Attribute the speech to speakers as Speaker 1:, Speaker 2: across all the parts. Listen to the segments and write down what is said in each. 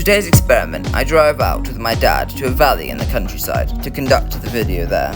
Speaker 1: today's experiment, I drove out with my dad to a valley in the countryside to conduct the video there.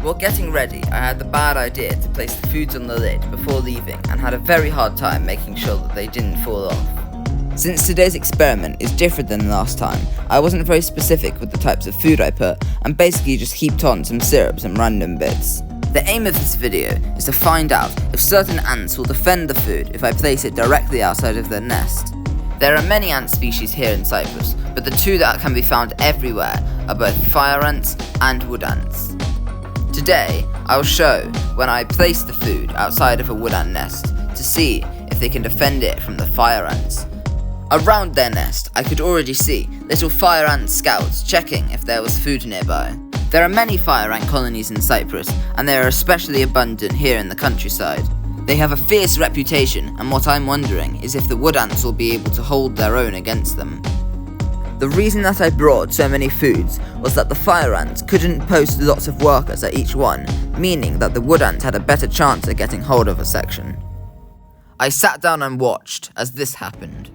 Speaker 1: While getting ready, I had the bad idea to place the foods on the lid before leaving and had a very hard time making sure that they didn't fall off. Since today's experiment is different than last time, I wasn't very specific with the types of food I put and basically just heaped on some syrups and random bits. The aim of this video is to find out if certain ants will defend the food if I place it directly outside of their nest. There are many ant species here in Cyprus, but the two that can be found everywhere are both fire ants and wood ants. Today, I will show when I place the food outside of a wood ant nest to see if they can defend it from the fire ants. Around their nest, I could already see little fire ant scouts checking if there was food nearby. There are many fire ant colonies in Cyprus, and they are especially abundant here in the countryside. They have a fierce reputation, and what I'm wondering is if the wood ants will be able to hold their own against them. The reason that I brought so many foods was that the fire ants couldn't post lots of workers at each one, meaning that the wood ants had a better chance at getting hold of a section. I sat down and watched as this happened.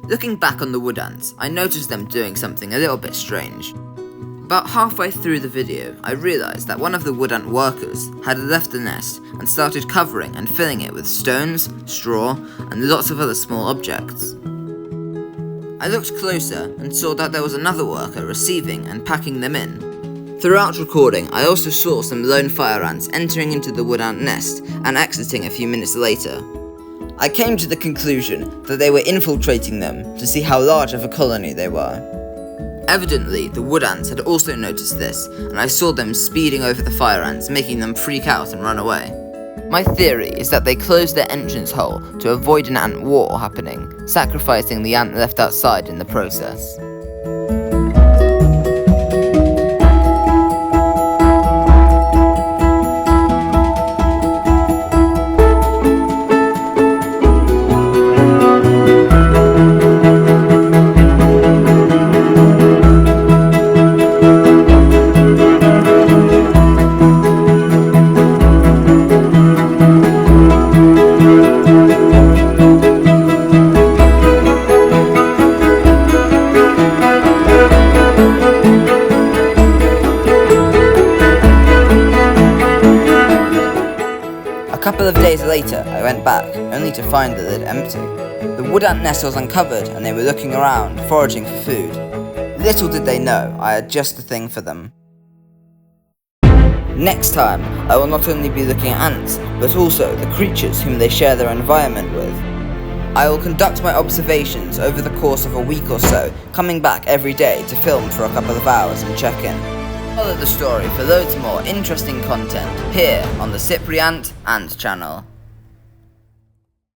Speaker 1: Looking back on the wood ants, I noticed them doing something a little bit strange. About halfway through the video, I realised that one of the wood ant workers had left the nest and started covering and filling it with stones, straw, and lots of other small objects. I looked closer and saw that there was another worker receiving and packing them in. Throughout recording, I also saw some lone fire ants entering into the wood ant nest and exiting a few minutes later. I came to the conclusion that they were infiltrating them to see how large of a colony they were. Evidently, the wood ants had also noticed this, and I saw them speeding over the fire ants, making them freak out and run away. My theory is that they closed their entrance hole to avoid an ant war happening, sacrificing the ant left outside in the process. A couple of days later, I went back, only to find the lid empty. The wood ant nest was uncovered and they were looking around, foraging for food. Little did they know I had just the thing for them. Next time, I will not only be looking at ants, but also the creatures whom they share their environment with. I will conduct my observations over the course of a week or so, coming back every day to film for a couple of hours and check in. Follow the story for loads more interesting content here on the Cypriant Ant channel.